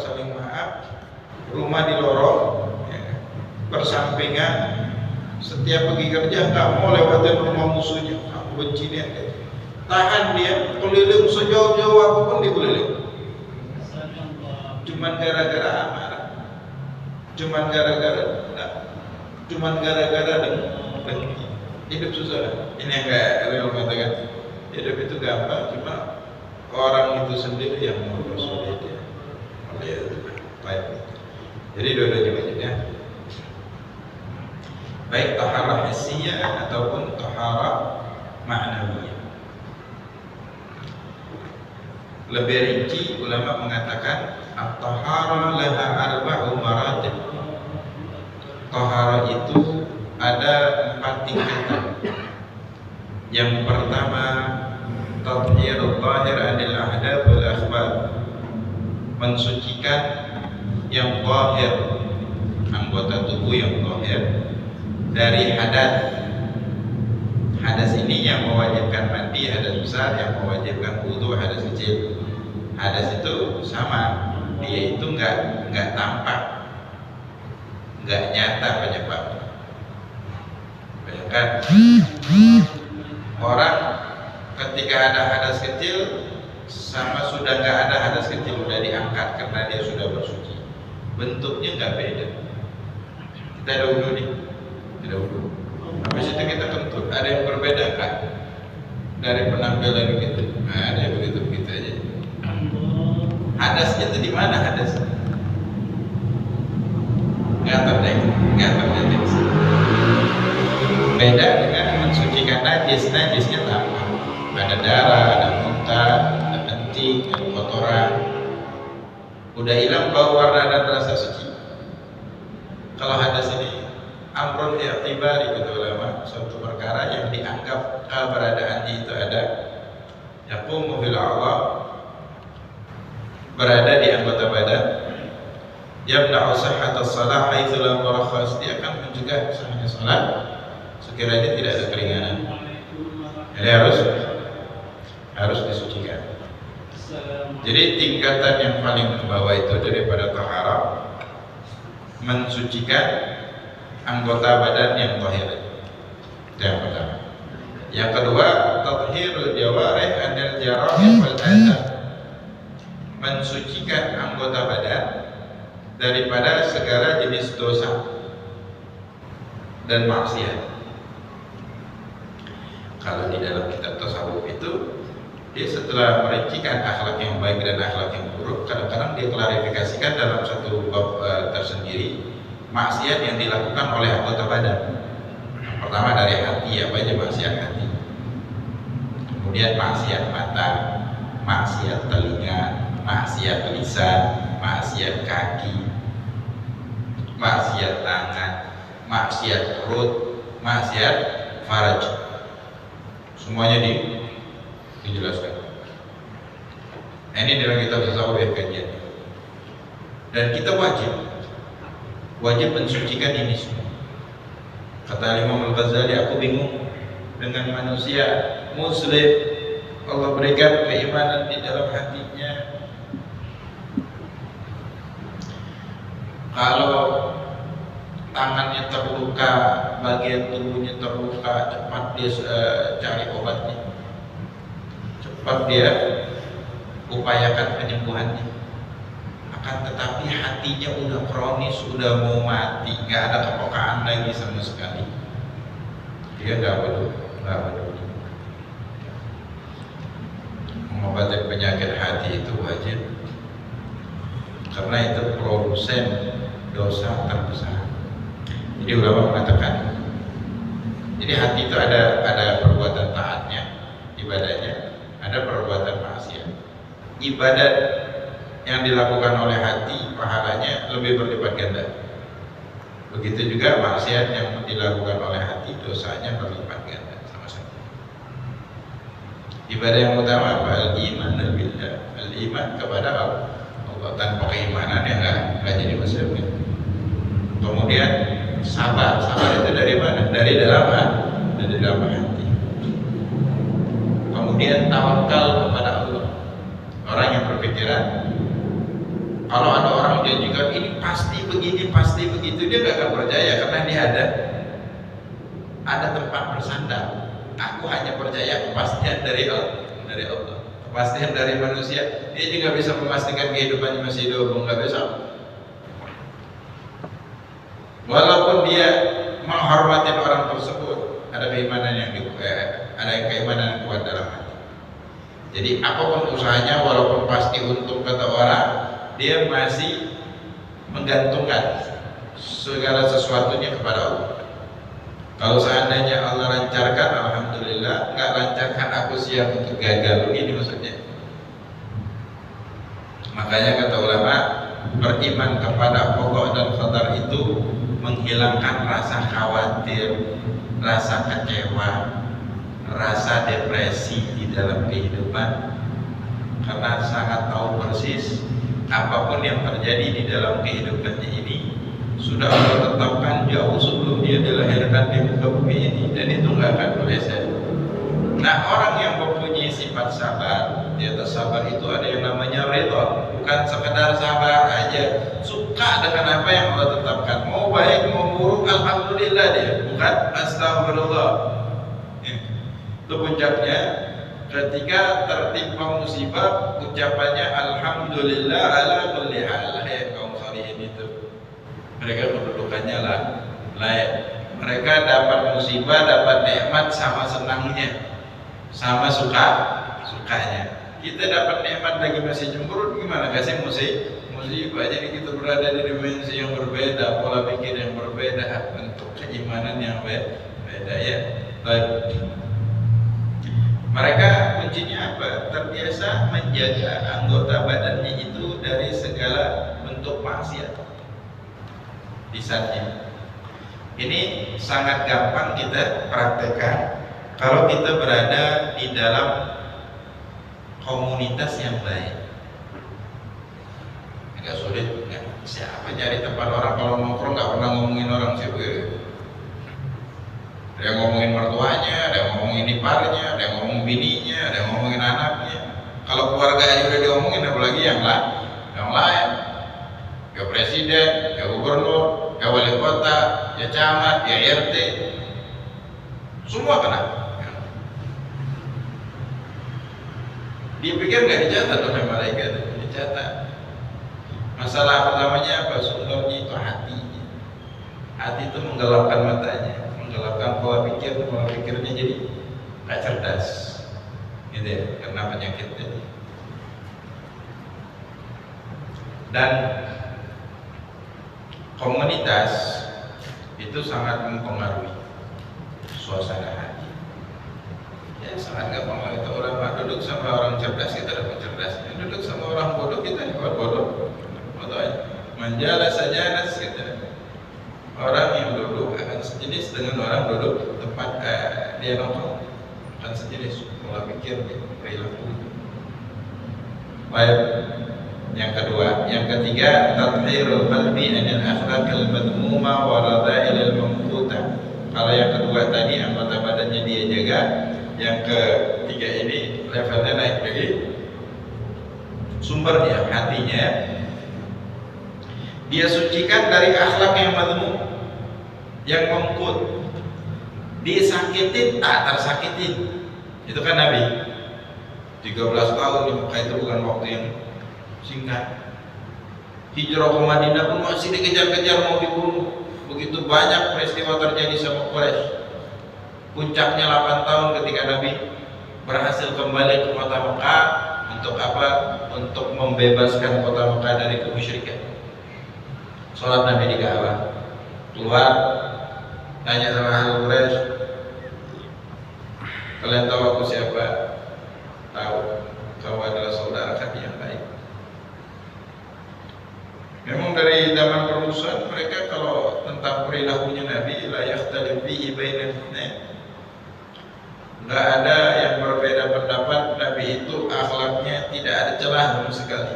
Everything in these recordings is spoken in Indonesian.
saling maaf, rumah di lorong, ya, bersampingan, setiap pergi kerja nggak mau lewatin rumah musuhnya, aku benci dia, tahan dia, keliling sejauh-jauh apapun dikeliling, cuman gara-gara amarah, cuman gara-gara dengki. Hidup susah, ini yang kayak real mengatakan, hidup itu gampang, cuma orang itu sendiri yang mempersulit dia. Baik. Jadi dua-duanya wajib ya. Baik taharah hissiyah ataupun taharah ma'nawiyah. Lebih rinci ulama mengatakan at-taharah laha arba'u maratib. Taharah itu ada 4 tingkatan. Yang pertama tathhirul zahir 'anil ahdab wal akhbar. Mensucikan yang zahir, anggota tubuh yang zahir dari hadas. Hadas ini yang mewajibkan mandi, hadas besar, yang mewajibkan wudu, hadas kecil. Hadas itu sama, dia itu enggak tampak, enggak nyata penyebabnya. Bayangkan orang ketika ada hadas kecil sama sudah nggak ada hadas kecil, udah diangkat karena dia sudah bersuci, bentuknya nggak beda. Kita dahulu nih, tidak dulu. Habis itu kita kentut, ada yang berbeda kan dari penampilan gitu. Nah, ada yang begitu aja. Hadasnya itu di mana hadas? Nggak terdeteksi. Beda dengan mensucikan najis. Najisnya tampak, ada darah, ada muntah, ada kencing, ada kotoran, udah hilang bau, warna dan rasa suci. Kalau hadas ini amrun i'tibari, kata ulama, suatu perkara yang dianggap keberadaannya itu ada, yaqumu fil a'dha, berada di anggota badan, yamna'u sihhatas shalah haitsu lam turakhas, dia akan mencegah sahnya salat sekiranya tidak ada keringanan. Jadi harus disucikan. Jadi tingkatan yang paling ke bawah itu daripada taharah, mensucikan anggota badan yang zahir. Itu yang pertama. Yang kedua, tathhirul jawarih 'anil jarahih wal adab. Mensucikan anggota badan daripada segala jenis dosa dan maksiat. Kalau di dalam kitab tasawuf itu, dia setelah merincikan akhlak yang baik dan akhlak yang buruk, kadang-kadang dia klarifikasikan dalam satu bab tersendiri maksiat yang dilakukan oleh anggota badan. Yang pertama dari hati, apa aja maksiat hati. Kemudian maksiat mata, maksiat telinga, maksiat lisan, maksiat kaki, maksiat tangan, maksiat perut, maksiat faraj. Semuanya dijelaskan. Ini dalam kitab tasawuf ya kajian. Dan kita wajib mensucikan ini semua. Kata Imam Al-Ghazali, aku bingung dengan manusia muslim, Allah berikan keimanan di dalam hatinya, kalau tangannya terluka, bagian tubuhnya terluka, cepat dia cari obatnya, cepat dia upayakan penyembuhannya. Akan tetapi hatinya udah kronis, udah mau mati, nggak ada kepekaan lagi sama sekali. Dia nggak peduli. Mengobati penyakit hati itu wajib, karena itu produsen dosa terbesar. Jadi ulama mengatakan, jadi hati itu ada perbuatan taatnya, ibadahnya, ada perbuatan maksiat. Ibadat yang dilakukan oleh hati, pahalanya lebih berlipat ganda. Begitu juga maksiat yang dilakukan oleh hati, dosanya berlipat ganda sama-sama. Ibadah yang utama apa? Al-iman billah, al-iman kepada Allah. Tanpa keimanan ya nggak jadi muslim. Kemudian sabar itu dari mana? Dari dalam hati. Kemudian tawakal kepada Allah. Orang yang berpikiran Kalau ada orang janjikan ini pasti begini, pasti begitu, dia nggak akan percaya karena dia ada tempat bersandar. Aku hanya percaya kepastian dari Allah, kepastian dari manusia. Dia juga bisa memastikan kehidupannya masih hidup, nggak bisa. Walaupun dia menghormati orang tersebut, ada keimanan yang kuat dalam hati. Jadi apapun usahanya, walaupun pasti untung kata orang, dia masih menggantungkan segala sesuatunya kepada Allah. Kalau seandainya Allah lancarkan, alhamdulillah. Nggak lancarkan, aku siap untuk gagal. Begini maksudnya. Makanya kata ulama, beriman kepada pokok dan qadar itu menghilangkan rasa khawatir, rasa kecewa, rasa depresi di dalam kehidupan, karena sangat tahu persis apapun yang terjadi di dalam kehidupannya ini sudah Allah tetapkan jauh sebelum dia dilahirkan di muka bumi ini, dan itu nggak akan meleset. Nah, orang yang mempunyai sifat sabar, di atas sabar itu ada yang namanya ridha, bukan sekedar sabar aja, suka dengan apa yang Allah tetapkan, mau baik mau buruk alhamdulillah dia, bukan astagfirullah. Itu puncaknya ketika tertimpa musibah, ucapannya alhamdulillah ala kulli hal. Ya kaum salihin itu, mereka kedudukannya layak. Mereka dapat musibah, dapat nikmat sama senangnya, sama sukanya. Kita dapat nikmat lagi masih cemberut, gimana? Kasih musibah. Jadi kita berada di dimensi yang berbeda, pola pikir yang berbeda, bentuk keimanan yang beda ya. Baik. Mereka kuncinya apa? Terbiasa menjaga anggota badannya itu dari segala bentuk maksiat. Lisannya. Ini sangat gampang kita praktekkan kalau kita berada di dalam komunitas yang baik. Agak sulit, ya. Siapa nyari tempat orang kalau nongkrong nggak pernah ngomongin orang siapa? Ada yang ngomongin mertuanya, ada yang ngomongin iparnya, ada yang ngomongin bininya, ada yang ngomongin anaknya. Kalau keluarga aja udah diomongin, apalagi yang lain. Ya presiden, ya gubernur, ya wali kota, ya camat, ya RT, semua kena. Dipikir nggak dicatat oleh malaikat, dicatat. Masalah pertamanya apa? Sumbernya itu hatinya. Hati itu menggelapkan matanya, menggelapkan pola pikirnya jadi nggak cerdas, gitu ya, karena penyakitnya. Dan komunitas itu sangat mempengaruhi suasana hati. Ya sangat gampang lah, itu orang duduk sama orang cerdas kita dapat cerdas, duduk sama orang bodoh kita dapat bodoh aja. Menjala saja nas kita. Orang yang duduk akan sejenis dengan orang duduk tempat dia nongkrong, akan sejenis pola pikir, perilaku. Baik. Yang kedua, yang ketiga, tathhirul qalbi anil akhlaqil madmuma wa radha'ilil mamquta. Kalau yang kedua tadi anggota badannya dia jaga, yang ketiga ini levelnya naik lagi. Sumbernya hatinya dia sucikan dari akhlak yang madmum, yang mamqut. Disakitin tak tersakitin. Itu kan Nabi 13 tahun di Mekah itu bukan waktu yang singkat. Hijrah ke Madinah pun masih dikejar-kejar mau dibunuh. Begitu banyak peristiwa terjadi sama Quraisy. Puncaknya 8 tahun ketika Nabi berhasil kembali ke kota Mekah. Untuk apa? Untuk membebaskan kota Mekah dari kemusyrikan. Sholat Nabi di Ka'bah. Keluar, tanya sama ahli Quraisy, kalian tahu aku siapa? Tahu. Kau adalah saudara kami yang baik. Memang dari zaman permusuhan mereka kalau tentang perilakunya Nabi la yakhtalif bihi bainal itsnain. Enggak ada yang berbeda pendapat, Nabi itu akhlaknya tidak ada celah sama sekali.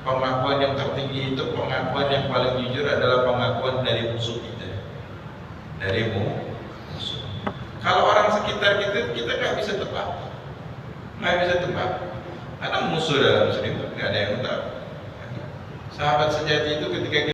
Pengakuan yang tertinggi itu, pengakuan yang paling jujur adalah pengakuan dari musuh kita. Dari musuh. Kalau orang sekitar kita nggak bisa tebak. Nggak bisa tebak. Karena musuh dalam Muslim nggak ada yang tahu. Sahabat sejati itu ketika